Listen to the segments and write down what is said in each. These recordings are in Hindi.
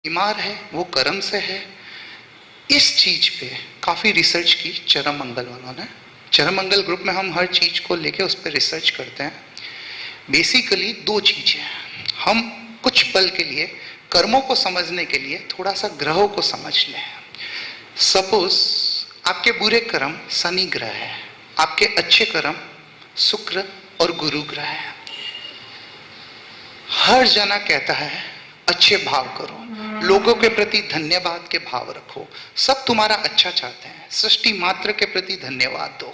बीमार है वो कर्म से है। इस चीज पे काफी रिसर्च की चरम मंगल वालों ने। चरम मंगल ग्रुप में हम हर चीज को लेके उस पर रिसर्च करते हैं। बेसिकली दो चीजें, हम कुछ पल के लिए कर्मों को समझने के लिए थोड़ा सा ग्रहों को समझ लें। सपोज आपके बुरे कर्म शनि ग्रह है, आपके अच्छे कर्म शुक्र और गुरु ग्रह है। हर जना कहता है अच्छे भाव करो, लोगों के प्रति धन्यवाद के भाव रखो, सब तुम्हारा अच्छा चाहते हैं, सृष्टि मात्र के प्रति धन्यवाद दो।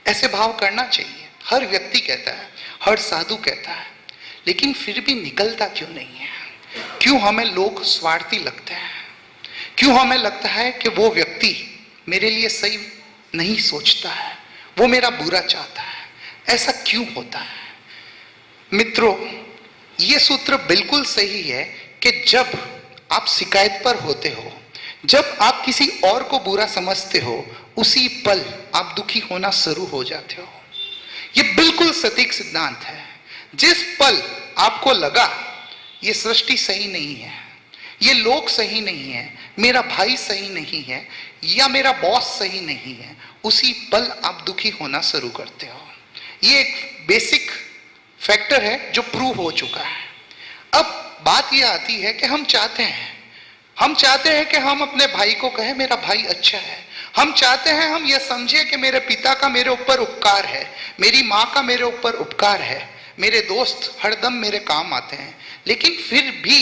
ऐसे भाव करना चाहिए, हर व्यक्ति कहता है, हर साधु कहता है, लेकिन फिर भी निकलता क्यों नहीं है? क्यों हमें लोग स्वार्थी लगते हैं? क्यों हमें लगता है कि वो व्यक्ति मेरे लिए सही नहीं सोचता है, वो मेरा बुरा चाहता है? ऐसा क्यों होता है? मित्रों, ये सूत्र बिल्कुल सही है कि जब आप शिकायत पर होते हो, जब आप किसी और को बुरा समझते हो, उसी पल आप दुखी होना शुरू हो जाते हो। ये बिल्कुल सटीक सिद्धांत है। जिस पल आपको लगा ये सृष्टि सही नहीं है, ये लोग सही नहीं है, मेरा भाई सही नहीं है या मेरा बॉस सही नहीं है, उसी पल आप दुखी होना शुरू करते हो। ये एक बेसिक फैक्टर है जो प्रूव हो चुका है। अब बात यह आती है कि हम चाहते हैं कि हम अपने भाई को कहें मेरा भाई अच्छा है। हम चाहते हैं हम यह समझे कि मेरे पिता का मेरे ऊपर उपकार है, मेरी माँ का मेरे ऊपर उपकार है, मेरे दोस्त हरदम मेरे काम आते हैं। लेकिन फिर भी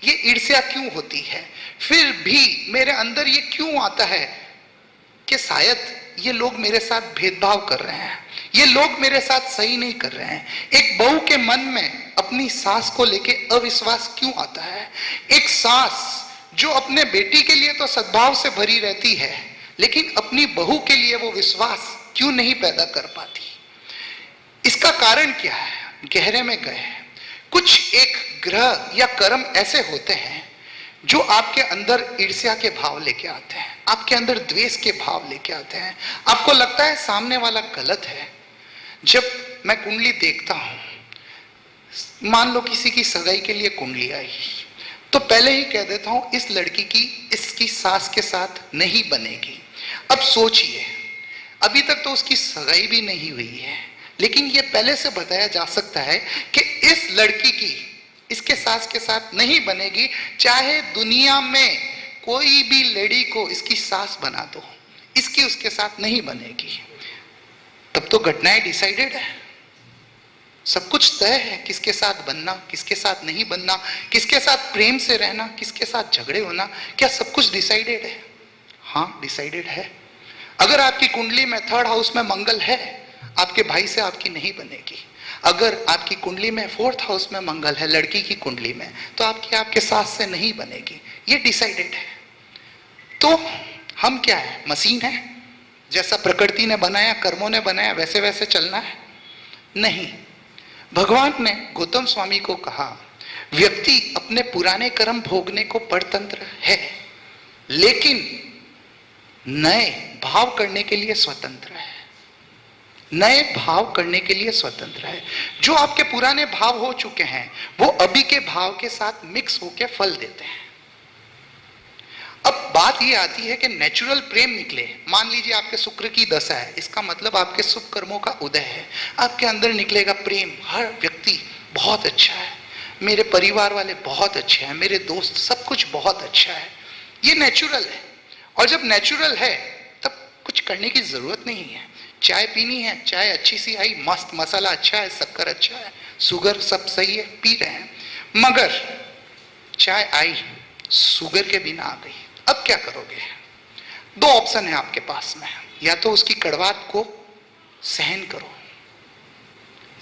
ये ईर्ष्या क्यों होती है? फिर भी मेरे अंदर ये क्यों आता है कि शायद ये लोग मेरे साथ भेदभाव कर रहे हैं, ये लोग मेरे साथ सही नहीं कर रहे हैं। एक बहू के मन में अपनी सास को लेके अविश्वास क्यों आता है? एक सास जो अपने बेटी के लिए तो सद्भाव से भरी रहती है, लेकिन अपनी बहू के लिए वो विश्वास क्यों नहीं पैदा कर पाती? इसका कारण क्या है? गहरे में गए कुछ एक ग्रह या कर्म ऐसे होते हैं जो आपके अंदर ईर्ष्या के भाव लेके आते हैं, आपके अंदर द्वेष के भाव लेके आते हैं। आपको लगता है सामने वाला गलत है। जब मैं कुंडली देखता हूं, मान लो किसी की सगाई के लिए कुंडली आई, तो पहले ही कह देता हूं इस लड़की की इसकी सास के साथ नहीं बनेगी। अब सोचिए, अभी तक तो उसकी सगाई भी नहीं हुई है, लेकिन यह पहले से बताया जा सकता है कि इस लड़की की इसके सास के साथ नहीं बनेगी, चाहे दुनिया में कोई भी लेडी को इसकी सास बना दो, इसकी उसके साथ नहीं बनेगी। तब तो घटनाएं डिसाइडेड है, सब कुछ तय है, किसके साथ बनना, किसके साथ नहीं बनना, किसके साथ प्रेम से रहना, किसके साथ झगड़े होना, क्या सब कुछ डिसाइडेड है? हाँ, डिसाइडेड है। अगर आपकी कुंडली में थर्ड हाउस में मंगल है, आपके भाई से आपकी नहीं बनेगी। अगर आपकी कुंडली में फोर्थ हाउस में मंगल है, लड़की की कुंडली में, तो आपके सास से नहीं बनेगी। ये डिसाइडेड है। तो हम क्या है? मशीन है? जैसा प्रकृति ने बनाया, कर्मों ने बनाया, वैसे वैसे चलना है? नहीं। भगवान ने गौतम स्वामी को कहा, व्यक्ति अपने पुराने कर्म भोगने को परतंत्र है, लेकिन नए भाव करने के लिए स्वतंत्र है। नए भाव करने के लिए स्वतंत्र है। जो आपके पुराने भाव हो चुके हैं, वो अभी के भाव के साथ मिक्स होकर फल देते हैं। अब बात ये आती है कि नेचुरल प्रेम निकले। मान लीजिए आपके शुक्र की दशा है, इसका मतलब आपके शुभ कर्मों का उदय है। आपके अंदर निकलेगा प्रेम, हर व्यक्ति बहुत अच्छा है, मेरे परिवार वाले बहुत अच्छे हैं, मेरे दोस्त, सब कुछ बहुत अच्छा है। ये नेचुरल है। और जब नेचुरल है तब कुछ करने की जरूरत नहीं है। चाय पीनी है, चाय अच्छी सी आई, मस्त, मसाला अच्छा है, शक्कर अच्छा है, शुगर सब सही है, पी रहे हैं। मगर चाय आई, शुगर के बिना आ गई, अब क्या करोगे? दो ऑप्शन है आपके पास में, या तो उसकी कड़वाहट को सहन करो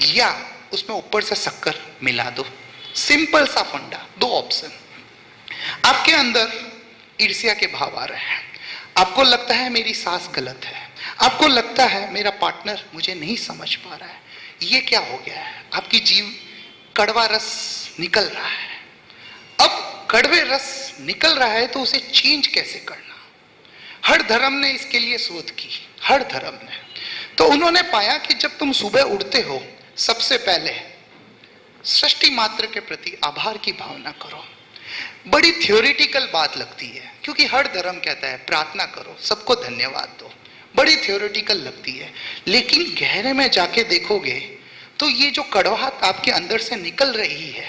या उसमें ऊपर से शक्कर मिला दो। सिंपल सा फंडा, दो ऑप्शन। आपके अंदर ईर्ष्या के भाव आ रहे हैं, आपको लगता है मेरी सास गलत है, आपको लगता है मेरा पार्टनर मुझे नहीं समझ पा रहा है। ये क्या हो गया है? आपकी जीव कड़वा रस निकल रहा है। अब कड़वे रस निकल रहा है तो उसे चेंज कैसे करना? हर धर्म ने इसके लिए शोध की, हर धर्म ने। तो उन्होंने पाया कि जब तुम सुबह उठते हो, सबसे पहले सृष्टि मात्र के प्रति आभार की भावना करो। बड़ी थियोरिटिकल बात लगती है, क्योंकि हर धर्म कहता है प्रार्थना करो, सबको धन्यवाद दो। बड़ी थियोरिटिकल लगती है, लेकिन गहरे में जाके देखोगे तो ये जो कड़वाहट आपके अंदर से निकल रही है,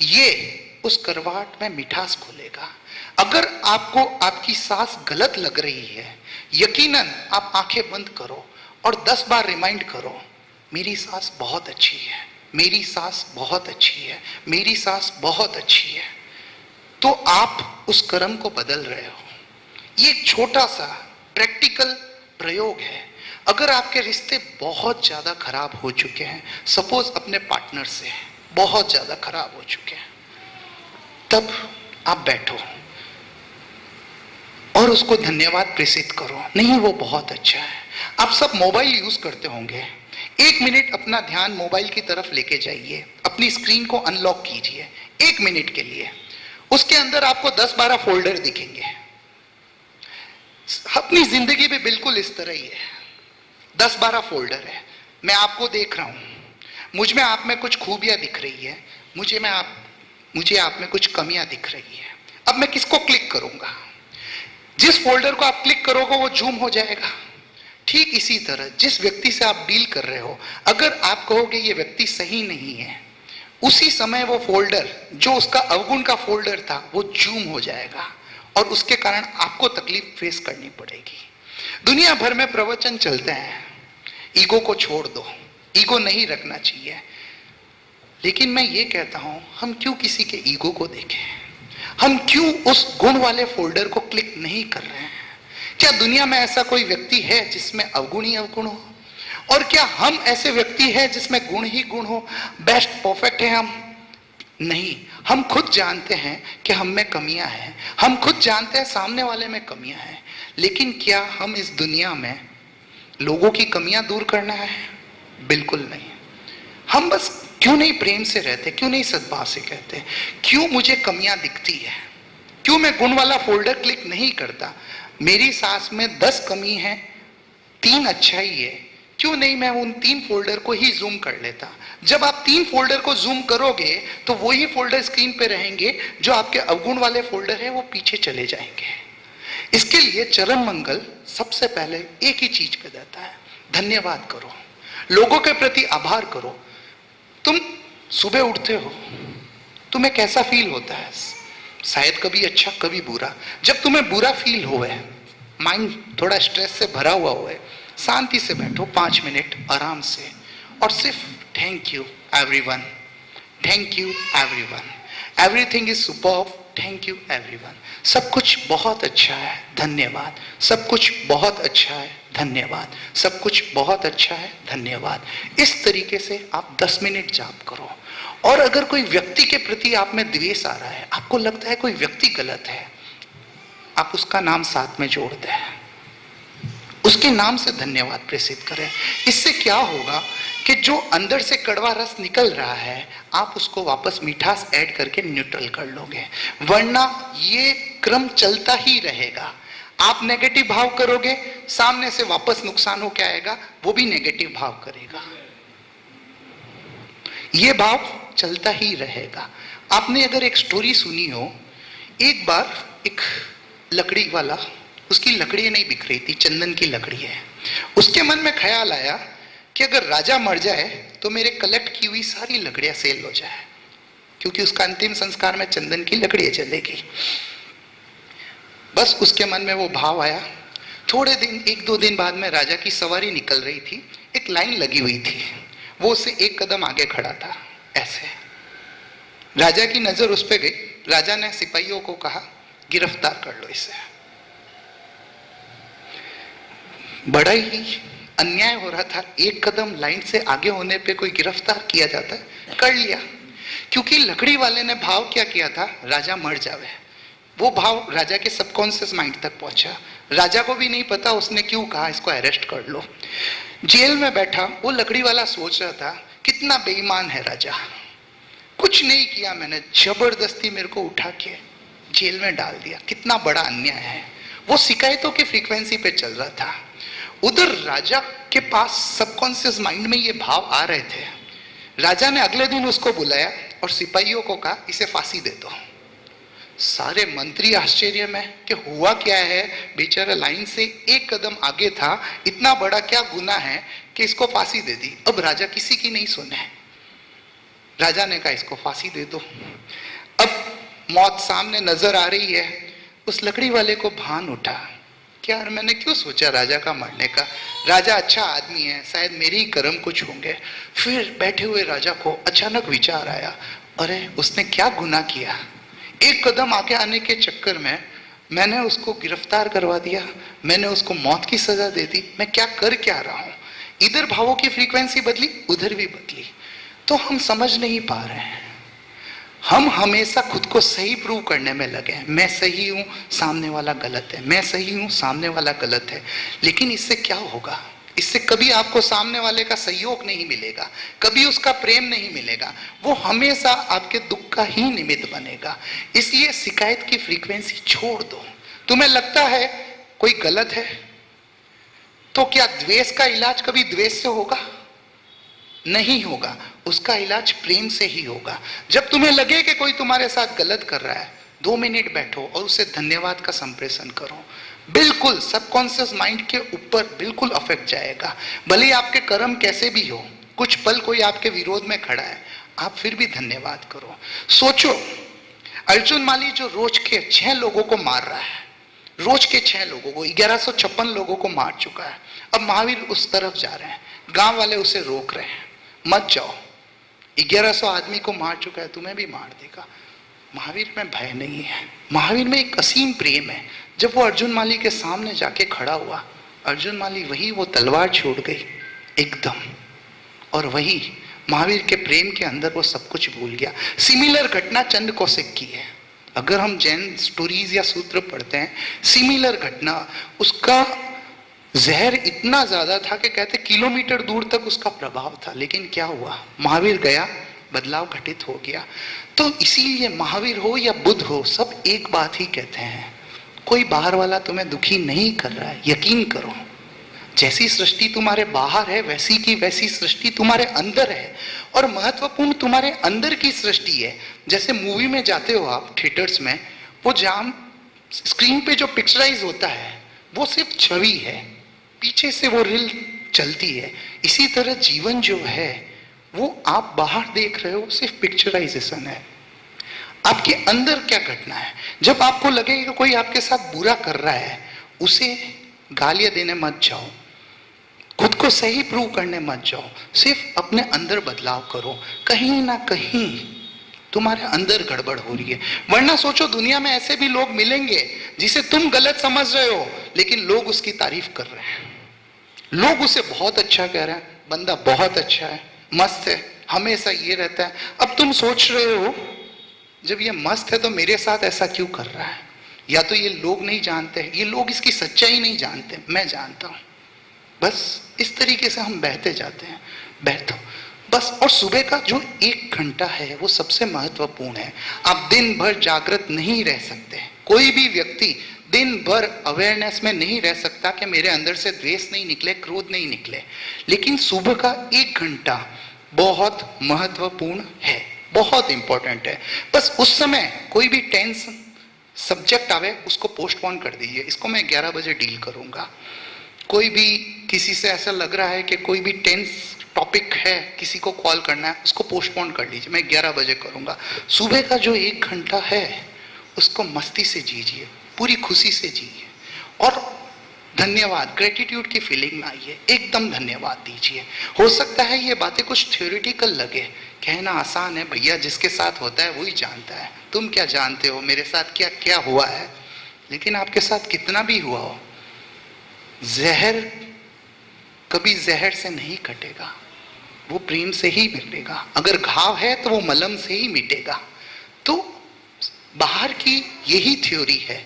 ये उस कड़वाहट में मिठास खोलेगा। अगर आपको आपकी सांस गलत लग रही है, यकीनन आप आंखें बंद करो और 10 बार रिमाइंड करो, मेरी सांस बहुत अच्छी है, मेरी सांस बहुत अच्छी है, मेरी सांस बहुत अच्छी है। तो आप उस कर्म को बदल रहे हो। ये एक छोटा सा प्रैक्टिकल प्रयोग है। अगर आपके रिश्ते बहुत ज्यादा खराब हो चुके हैं, सपोज अपने पार्टनर से बहुत ज्यादा खराब हो चुके हैं, तब आप बैठो और उसको धन्यवाद प्रेषित करो, नहीं वो बहुत अच्छा है। आप सब मोबाइल यूज करते होंगे, 1 मिनट अपना ध्यान मोबाइल की तरफ लेके जाइए, अपनी स्क्रीन को अनलॉक कीजिए 1 मिनट के लिए। उसके अंदर आपको 10-12 फोल्डर दिखेंगे। अपनी जिंदगी भी बिल्कुल इस तरह ही है, 10-12 फोल्डर है। मैं आपको देख रहा हूं, मुझ में आप में कुछ खूबियां दिख रही है, मुझे आप में कुछ कमियां दिख रही है। अब मैं किसको क्लिक करूंगा? जिस फोल्डर को आप क्लिक करोगे वो जूम हो जाएगा। ठीक इसी तरह जिस व्यक्ति से आप डील कर रहे हो, अगर आप कहोगे ये व्यक्ति सही नहीं है, उसी समय वो फोल्डर जो उसका अवगुण का फोल्डर था वो जूम हो जाएगा और उसके कारण आपको तकलीफ फेस करनी पड़ेगी। दुनिया भर में प्रवचन चलते हैं, ईगो को छोड़ दो, ईगो नहीं रखना चाहिए। लेकिन मैं ये कहता हूं, हम क्यों किसी के ईगो को देखें? हम क्यों उस गुण वाले फोल्डर को क्लिक नहीं कर रहे हैं? क्या दुनिया में ऐसा कोई व्यक्ति है जिसमें अवगुण ही अवगुण हो? और क्या हम ऐसे व्यक्ति हैं जिसमें गुण ही गुण हो, बेस्ट परफेक्ट है हम? नहीं, हम खुद जानते हैं कि हम में कमियां हैं, हम खुद जानते हैं सामने वाले में कमियां हैं। लेकिन क्या हम इस दुनिया में लोगों की कमियां दूर करना है? बिल्कुल नहीं। हम बस क्यों नहीं प्रेम से रहते, क्यों नहीं सद्भाव से कहते, क्यों मुझे कमियां दिखती है, क्यों मैं गुण वाला फोल्डर क्लिक नहीं करता? मेरी सांस में 10 कमी है, 3 अच्छाई है, क्यों नहीं मैं उन 3 फोल्डर को ही जूम कर लेता? जब आप 3 फोल्डर को जूम करोगे तो वही फोल्डर स्क्रीन पे रहेंगे, जो आपके अवगुण वाले फोल्डर है वो पीछे चले जाएंगे। इसके लिए चरण मंगल सबसे पहले एक ही चीज पे देता है, धन्यवाद करो, लोगों के प्रति आभार करो। तुम सुबह उठते हो, तुम्हें कैसा फील होता है? शायद कभी अच्छा कभी बुरा। जब तुम्हें बुरा फील हो, माइंड थोड़ा स्ट्रेस से भरा हुआ हो, शांति से बैठो 5 मिनट आराम से और सिर्फ thank you everyone, thank you everyone, everything is superb, thank you everyone, सब कुछ बहुत अच्छा है धन्यवाद, सब कुछ बहुत अच्छा है धन्यवाद, सब कुछ बहुत अच्छा है धन्यवाद। इस तरीके से आप 10 मिनट जाप करो। और अगर कोई व्यक्ति के प्रति आप में द्वेष आ रहा है, आपको लगता है कोई व्यक्ति गलत है, आप उसका नाम साथ में जोड़ दें, उसके नाम से धन्यवाद प्रेषित करें। इससे क्या होगा कि जो अंदर से कड़वा रस निकल रहा है, आप उसको वापस मिठास ऐड करके न्यूट्रल कर लोगे, वरना ये क्रम चलता ही रहेगा। आप नेगेटिव भाव करोगे, सामने से वापस नुकसान हो क्या आएगा, वो भी नेगेटिव भाव करेगा, ये भाव चलता ही रहेगा। आपने अगर एक स्टोरी सुनी हो, एक बार एक लकड़ी वाला, उसकी लकड़ी नहीं बिक रही थी, चंदन की लकड़ी है, उसके मन में ख्याल आया कि अगर राजा मर जाए तो मेरे कलेक्ट की हुई सारी लकड़ियां सेल हो जाए, क्योंकि उसका अंतिम संस्कार में चंदन की लकड़ियां चलेगी। बस उसके मन में वो भाव आया। थोड़े दिन, 1-2 दिन बाद में राजा की सवारी निकल रही थी, एक लाइन लगी हुई थी, वो उससे 1 कदम आगे खड़ा था। ऐसे राजा की नजर उस पर गई, राजा ने सिपाहियों को कहा गिरफ्तार कर लो इसे। बड़ा ही अन्याय हो रहा था, 1 कदम लाइन से आगे होने पे कोई गिरफ्तार किया जाता है, कर लिया। क्योंकि लकड़ी वाले ने भाव क्या किया था, राजा मर जावे, वो भाव राजा के सबकॉन्शियस माइंड तक पहुंचा। राजा को भी नहीं पता उसने क्यों कहा इसको अरेस्ट कर लो। जेल में बैठा वो लकड़ी वाला सोच रहा था कितना बेईमान है राजा, कुछ नहीं किया मैंने, जबरदस्ती मेरे को उठा के जेल में डाल दिया, कितना बड़ा अन्याय है। वो शिकायतों की फ्रीक्वेंसी पे चल रहा था। उधर राजा के पास सबकॉन्शियस माइंड में ये भाव आ रहे थे। राजा ने अगले दिन उसको बुलाया और सिपाहियों को कहा इसे फांसी दे दो। सारे मंत्री आश्चर्य में कि हुआ क्या है, बेचारा लाइन से एक कदम आगे था, इतना बड़ा क्या गुनाह है कि इसको फांसी दे दी। अब राजा किसी की नहीं सुने, राजा ने कहा इसको फांसी दे दो। अब मौत सामने नजर आ रही है, उस लकड़ी वाले को भान उठा कि यार मैंने क्यों सोचा राजा का मरने का, राजा अच्छा आदमी है, शायद मेरे ही कर्म कुछ होंगे। फिर बैठे हुए राजा को अचानक विचार आया, अरे उसने क्या गुनाह किया, एक कदम आगे आने के चक्कर में मैंने उसको गिरफ्तार करवा दिया, मैंने उसको मौत की सजा दे दी, मैं क्या कर क्या रहा हूं। इधर भावों की फ्रीक्वेंसी बदली, उधर भी बदली। तो हम समझ नहीं पा रहे हैं, हम हमेशा खुद को सही प्रूव करने में लगे हैं, मैं सही हूं सामने वाला गलत है, मैं सही हूं सामने वाला गलत है। लेकिन इससे क्या होगा, इससे कभी आपको सामने वाले का सहयोग नहीं मिलेगा, कभी उसका प्रेम नहीं मिलेगा, वो हमेशा आपके दुख का ही निमित्त बनेगा। इसलिए शिकायत की फ्रीक्वेंसी छोड़ दो। तुम्हें लगता है कोई गलत है, तो क्या द्वेष का इलाज कभी द्वेष से होगा? नहीं होगा, उसका इलाज प्रेम से ही होगा। जब तुम्हें लगे कि कोई तुम्हारे साथ गलत कर रहा है, 2 मिनट बैठो और उसे धन्यवाद का संप्रेषण करो। बिल्कुल सबकॉन्शियस माइंड के ऊपर बिल्कुल अफेक्ट जाएगा। भले ही आपके कर्म कैसे भी हो, कुछ पल कोई आपके विरोध में खड़ा है, आप फिर भी धन्यवाद करो। सोचो, अर्जुन माली जो रोज के 6 लोगों को मार रहा है, रोज के 6 लोगों को, 1156 लोगों को मार चुका है। अब महावीर उस तरफ जा रहे हैं, गांव वाले उसे रोक रहे हैं, मत जाओ, 1100 आदमी को मार चुका है, तुम्हें भी मार देगा। महावीर में भय नहीं है, महावीर में एक असीम प्रेम है। जब वो अर्जुन माली के सामने जाके खड़ा हुआ, अर्जुन माली वही वो तलवार छोड़ गई एकदम, और वही महावीर के प्रेम के अंदर वो सब कुछ भूल गया। सिमिलर घटना चंद कौशिक की है। अगर हम जैन स्टोरीज या सूत्र पढ़ते हैं, सिमिलर घटना, उसका जहर इतना ज्यादा था कि कहते किलोमीटर दूर तक उसका प्रभाव था। लेकिन क्या हुआ, महावीर गया, बदलाव घटित हो गया। तो इसीलिए महावीर हो या बुद्ध हो, सब एक बात ही कहते हैं, कोई बाहर वाला तुम्हें दुखी नहीं कर रहा है, यकीन करो। जैसी सृष्टि तुम्हारे बाहर है, वैसी की वैसी सृष्टि तुम्हारे अंदर है, और महत्वपूर्ण तुम्हारे अंदर की सृष्टि है। जैसे मूवी में जाते हो आप थिएटर्स में, वो जाम स्क्रीन पे जो पिक्चराइज होता है वो सिर्फ छवि है, पीछे से वो रील चलती है। इसी तरह जीवन जो है वो आप बाहर देख रहे हो, सिर्फ पिक्चराइजेशन है। आपके अंदर क्या घटना है, जब आपको लगे कि कोई आपके साथ बुरा कर रहा है, उसे गालियां देने मत जाओ, खुद को सही प्रूव करने मत जाओ, सिर्फ अपने अंदर बदलाव करो। कहीं ना कहीं तुम्हारे अंदर गड़बड़ हो रही है। वरना सोचो, दुनिया में ऐसे भी लोग मिलेंगे जिसे तुम गलत समझ रहे हो, लेकिन लोग उसकी तारीफ कर रहे हैं, लोग उसे बहुत अच्छा कह रहे हैं, बंदा बहुत अच्छा है, मस्त है, हमेशा ये रहता है। अब तुम सोच रहे हो, जब ये मस्त है तो मेरे साथ ऐसा क्यों कर रहा है? या तो ये लोग नहीं जानते, ये लोग इसकी सच्चाई नहीं जानते, मैं जानता हूं। बस इस तरीके से हम बहते जाते हैं, बैठो बस। और सुबह का जो 1 घंटा है वो सबसे महत्वपूर्ण है। आप दिन भर जागृत नहीं रह सकते, कोई भी व्यक्ति दिन भर अवेयरनेस में नहीं रह सकता कि मेरे अंदर से द्वेष नहीं निकले, क्रोध नहीं निकले। लेकिन सुबह का 1 घंटा बहुत महत्वपूर्ण है, बहुत इंपॉर्टेंट है। बस उस समय कोई भी टेंशन सब्जेक्ट आवे उसको पोस्टपोन कर दीजिए, इसको मैं 11 बजे डील करूंगा। कोई भी किसी से ऐसा लग रहा है कि कोई भी टेंस टॉपिक है, किसी को कॉल करना है, उसको पोस्टपोन कर लीजिए, मैं 11 बजे करूंगा। सुबह का जो 1 घंटा है उसको मस्ती से जीजिए, पूरी खुशी से जिए, और धन्यवाद, ग्रेटिट्यूड की फीलिंग में आइए, एकदम धन्यवाद दीजिए। हो सकता है ये बातें कुछ थ्योरेटिकल लगे, कहना आसान है, भैया जिसके साथ होता है वही जानता है, तुम क्या जानते हो मेरे साथ क्या क्या हुआ है। लेकिन आपके साथ कितना भी हुआ हो, जहर कभी जहर से नहीं कटेगा, वो प्रेम से ही मिटेगा। अगर घाव है तो वो मलम से ही मिटेगा। तो बाहर की यही थ्योरी है,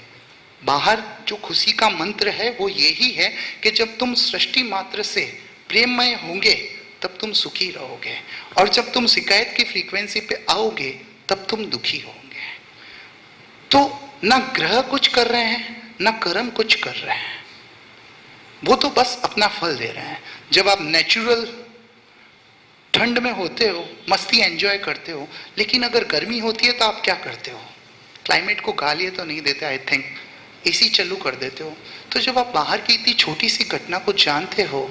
बाहर जो खुशी का मंत्र है वो यही है कि जब तुम सृष्टि मात्र से प्रेममय होंगे तब तुम सुखी रहोगे, और जब तुम शिकायत की फ्रीक्वेंसी पे आओगे तब तुम दुखी होंगे। तो ना ग्रह कुछ कर रहे हैं, ना कर्म कुछ कर रहे हैं, वो तो बस अपना फल दे रहे हैं। जब आप नेचुरल ठंड में होते हो, मस्ती एंजॉय करते हो, लेकिन अगर गर्मी होती है तो आप क्या करते हो? क्लाइमेट को गालियाँ तो नहीं देते आई थिंक, एसी चालू कर देते हो। तो जब आप बाहर की इतनी छोटी सी घटना को जानते हो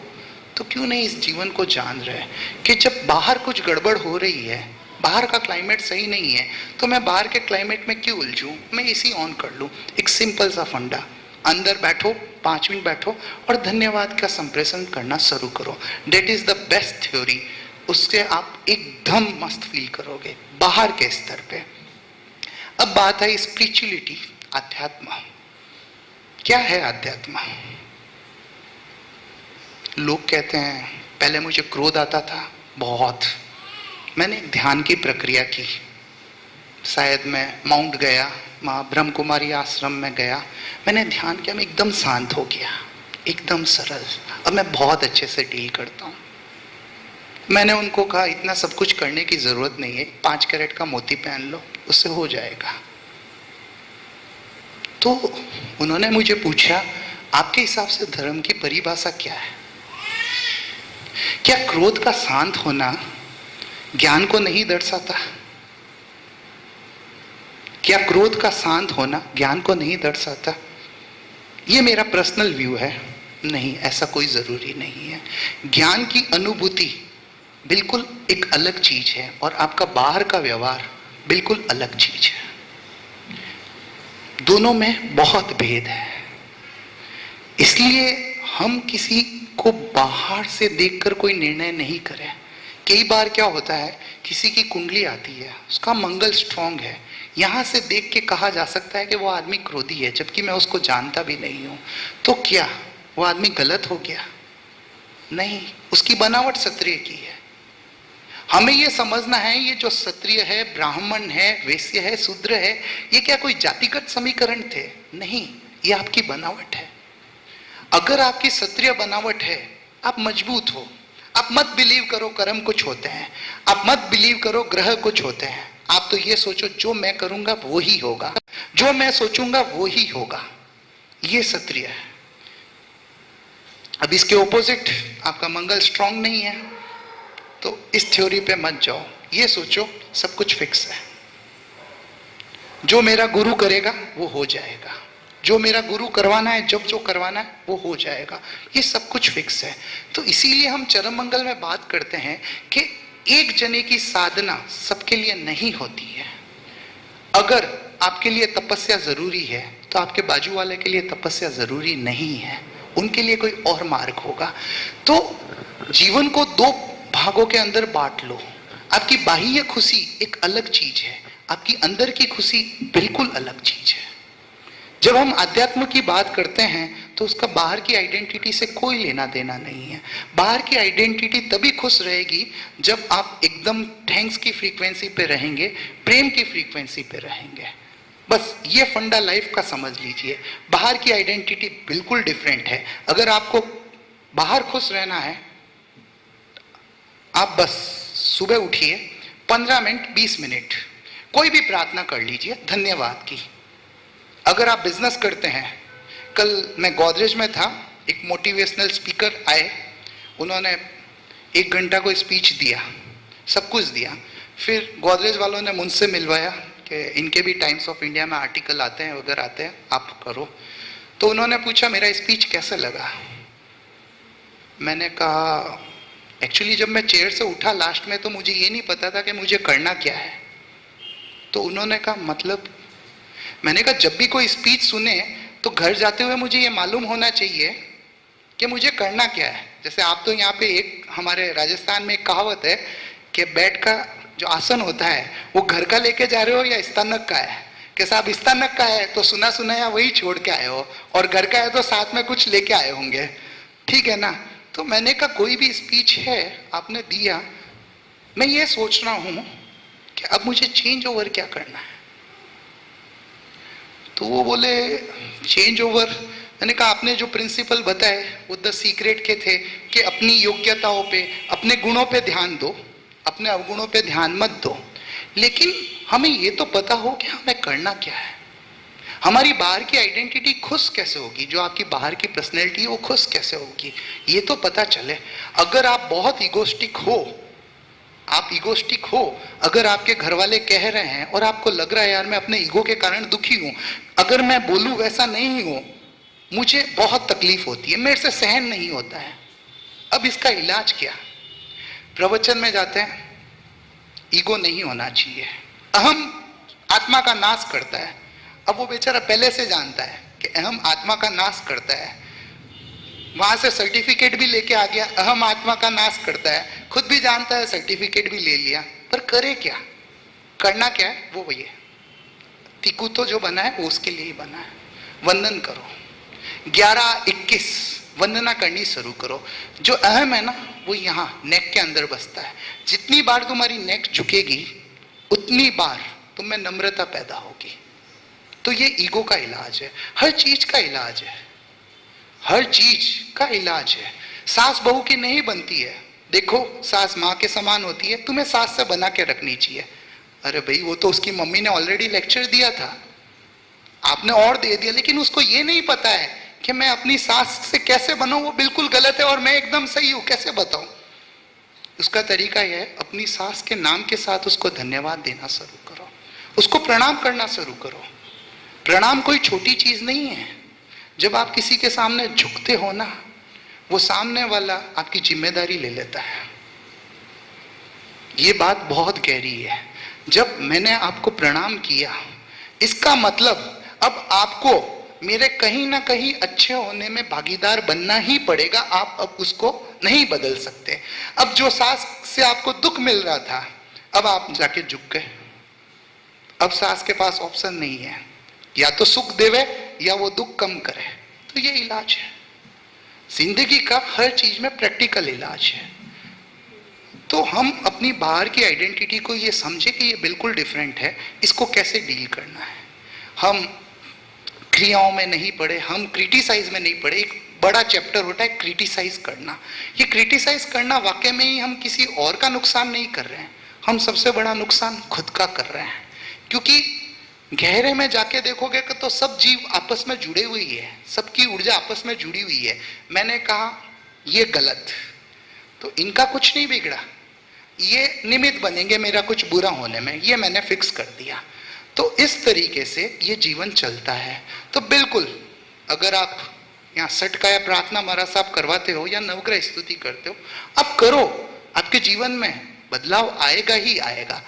तो क्यों नहीं इस जीवन को जान रहे कि जब बाहर कुछ गड़बड़ हो रही है, बाहर का क्लाइमेट सही नहीं है, तो मैं बाहर के क्लाइमेट में क्यों उलझूं, मैं एसी ऑन कर लूं। एक सिंपल सा फंडा, अंदर बैठो, 5 मिनट बैठो और धन्यवाद का संप्रेषण करना शुरू करो। That is the best theory. उससे आप एकदम मस्त फील करोगे बाहर के स्तर पे। अब बात है स्पिरिचुअलिटी, अध्यात्म। क्या है अध्यात्म? लोग कहते हैं पहले मुझे क्रोध आता था बहुत, मैंने ध्यान की प्रक्रिया की, शायद मैं माउंट गया, वहाँ ब्रह्म कुमारी आश्रम में गया, मैंने ध्यान किया, मैं एकदम शांत हो गया, एकदम सरल। अब मैं बहुत अच्छे से डील करता हूँ। मैंने उनको कहा इतना सब कुछ करने की जरूरत नहीं है, 5 कैरेट का मोती पहन लो, उससे हो जाएगा। तो उन्होंने मुझे पूछा आपके हिसाब से धर्म की परिभाषा क्या है? क्या क्रोध का शांत होना ज्ञान को नहीं दर्शाता? क्या क्रोध का शांत होना ज्ञान को नहीं दर्शाता? ये मेरा पर्सनल व्यू है। नहीं, ऐसा कोई जरूरी नहीं है। ज्ञान की अनुभूति बिल्कुल एक अलग चीज है और आपका बाहर का व्यवहार बिल्कुल अलग चीज है। दोनों में बहुत भेद है। इसलिए हम किसी को बाहर से देखकर कोई निर्णय नहीं करें। कई बार क्या होता है, किसी की कुंडली आती है, उसका मंगल स्ट्रांग है, यहां से देख के कहा जा सकता है कि वो आदमी क्रोधी है, जबकि मैं उसको जानता भी नहीं हूं। तो क्या वो आदमी गलत हो गया? नहीं, उसकी बनावट क्षत्रिय की है। हमें ये समझना है ये जो क्षत्रिय है, ब्राह्मण है, वैश्य है, शूद्र है, ये क्या कोई जातिगत समीकरण थे? नहीं, ये आपकी बनावट है। अगर आपकी क्षत्रिय बनावट है, आप मजबूत हो। आप मत बिलीव करो कर्म कुछ होते हैं, आप मत बिलीव करो ग्रह कुछ होते हैं। आप तो ये सोचो जो मैं करूंगा वो ही होगा, जो मैं सोचूंगा वो ही होगा। ये क्षत्रिय है। अब इसके ऑपोजिट आपका मंगल स्ट्रांग नहीं है, तो इस थ्योरी पे मत जाओ। ये सोचो सब कुछ फिक्स है, जो मेरा गुरु करेगा वो हो जाएगा, जो मेरा गुरु करवाना है, जब जो करवाना है वो हो जाएगा, ये सब कुछ फिक्स है। तो इसीलिए हम चरम मंगल में बात करते हैं कि एक जने की साधना सबके लिए नहीं होती है। अगर आपके लिए तपस्या जरूरी है तो आपके बाजू वाले के लिए तपस्या जरूरी नहीं है, उनके लिए कोई और मार्ग होगा। तो जीवन को 2 भागों के अंदर बांट लो। आपकी बाह्य खुशी एक अलग चीज है, आपकी अंदर की खुशी बिल्कुल अलग चीज है। जब हम अध्यात्म की बात करते हैं तो उसका बाहर की आइडेंटिटी से कोई लेना देना नहीं है। बाहर की आइडेंटिटी तभी खुश रहेगी जब आप एकदम थैंक्स की फ्रीक्वेंसी पे रहेंगे, प्रेम की फ्रीक्वेंसी पे रहेंगे। बस ये फंडा लाइफ का समझ लीजिए। बाहर की आइडेंटिटी बिल्कुल डिफरेंट है। अगर आपको बाहर खुश रहना है, आप बस सुबह उठिए, 15 मिनट 20 मिनट कोई भी प्रार्थना कर लीजिए धन्यवाद की। अगर आप बिजनेस करते हैं, कल मैं गोदरेज में था, एक मोटिवेशनल स्पीकर आए, उन्होंने 1 घंटा को स्पीच दिया, सब कुछ दिया। फिर गोदरेज वालों ने मुझसे मिलवाया कि इनके भी टाइम्स ऑफ इंडिया में आर्टिकल आते हैं, वगैरह आते हैं, आप करो। तो उन्होंने पूछा मेरा स्पीच कैसे लगा। मैंने कहा एक्चुअली जब मैं चेयर से उठा लास्ट में तो मुझे ये नहीं पता था कि मुझे करना क्या है। तो उन्होंने कहा मतलब? मैंने कहा जब भी कोई स्पीच सुने तो घर जाते हुए मुझे ये मालूम होना चाहिए कि मुझे करना क्या है। जैसे आप तो यहाँ पे एक हमारे राजस्थान में एक कहावत है कि बेड का जो आसन होता है वो घर का लेके जा रहे हो या स्थानक का है। कि साहब स्थानक का है तो सुना सुनाया वही छोड़ के आए हो, और घर का है तो साथ में कुछ लेके आए होंगे, ठीक है ना। तो मैंने कहा कोई भी स्पीच है आपने दिया, मैं ये सोच रहा हूं कि अब मुझे चेंज ओवर क्या करना है। तो वो बोले चेंज ओवर, मैंने कहा आपने जो प्रिंसिपल बताए वो द सीक्रेट के थे कि अपनी योग्यताओं पे, अपने गुणों पे ध्यान दो, अपने अवगुणों पे ध्यान मत दो। लेकिन हमें ये तो पता हो कि हमें करना क्या है। हमारी बाहर की आइडेंटिटी खुश कैसे होगी, जो आपकी बाहर की पर्सनैलिटी है वो खुश कैसे होगी, ये तो पता चले। अगर आप बहुत इगोस्टिक हो आप ईगोस्टिक हो, अगर आपके घर वाले कह रहे हैं और आपको लग रहा है यार मैं अपने ईगो के कारण दुखी हूं, अगर मैं बोलूं वैसा नहीं हूं, मुझे बहुत तकलीफ होती है, मेरे से सहन नहीं होता है, अब इसका इलाज क्या? प्रवचन में जाते हैं, ईगो नहीं होना चाहिए, अहम आत्मा का नाश करता है। अब वो बेचारा पहले से जानता है कि अहम आत्मा का नाश करता है, वहां से सर्टिफिकेट भी लेके आ गया, अहम आत्मा का नाश करता है, खुद भी जानता है, सर्टिफिकेट भी ले लिया, पर करे क्या? करना क्या है? वो वही है, टिकू तो जो बना है वो उसके लिए ही बना है। वंदन करो, 11-21 वंदना करनी शुरू करो। जो अहम है ना वो यहाँ नेक के अंदर बसता है। जितनी बार तुम्हारी नेक झुकेगी उतनी बार तुम में नम्रता पैदा होगी। तो ये ईगो का इलाज है, हर चीज का इलाज है, हर चीज का इलाज है। सास बहू की नहीं बनती है, देखो सास माँ के समान होती है, तुम्हें सास से बना के रखनी चाहिए। अरे भाई वो तो उसकी मम्मी ने ऑलरेडी लेक्चर दिया था, आपने और दे दिया, लेकिन उसको ये नहीं पता है कि मैं अपनी सास से कैसे बनूं, वो बिल्कुल गलत है और मैं एकदम सही हूं, कैसे बताऊं? उसका तरीका यह है, अपनी सास के नाम के साथ उसको धन्यवाद देना शुरू करो, उसको प्रणाम करना शुरू करो। प्रणाम कोई छोटी चीज नहीं है। जब आप किसी के सामने झुकते हो ना, वो सामने वाला आपकी जिम्मेदारी ले लेता है। ये बात बहुत गहरी है। जब मैंने आपको प्रणाम किया, इसका मतलब अब आपको मेरे कहीं ना कहीं अच्छे होने में भागीदार बनना ही पड़ेगा, आप अब उसको नहीं बदल सकते। अब जो सास से आपको दुख मिल रहा था, अब आप जाके झुक गए, अब सास के पास ऑप्शन नहीं है, या तो सुख देवे या वो दुख कम करे। तो ये इलाज है जिंदगी का, हर चीज में प्रैक्टिकल इलाज है। तो हम अपनी बाहर की आइडेंटिटी को ये समझे कि ये बिल्कुल डिफरेंट है, इसको कैसे डील करना है। हम क्रियाओं में नहीं पढ़े, हम क्रिटिसाइज में नहीं पढ़े। एक बड़ा चैप्टर होता है क्रिटिसाइज करना। ये क्रिटिसाइज करना वाकई में ही हम किसी और का नुकसान नहीं कर रहे हैं, हम सबसे बड़ा नुकसान खुद का कर रहे हैं। क्योंकि गहरे में जाके देखोगे कि तो सब जीव आपस में जुड़े हुई है, सबकी ऊर्जा आपस में जुड़ी हुई है। मैंने कहा ये गलत, तो इनका कुछ नहीं बिगड़ा, ये निमित्त बनेंगे मेरा कुछ बुरा होने में, ये मैंने फिक्स कर दिया। तो इस तरीके से ये जीवन चलता है। तो बिल्कुल अगर आप यहाँ सटका या प्रार्थना महाराज साहब करवाते हो या नवग्रह स्तुति करते हो, अब करो, आपके जीवन में बदलाव आएगा ही आएगा।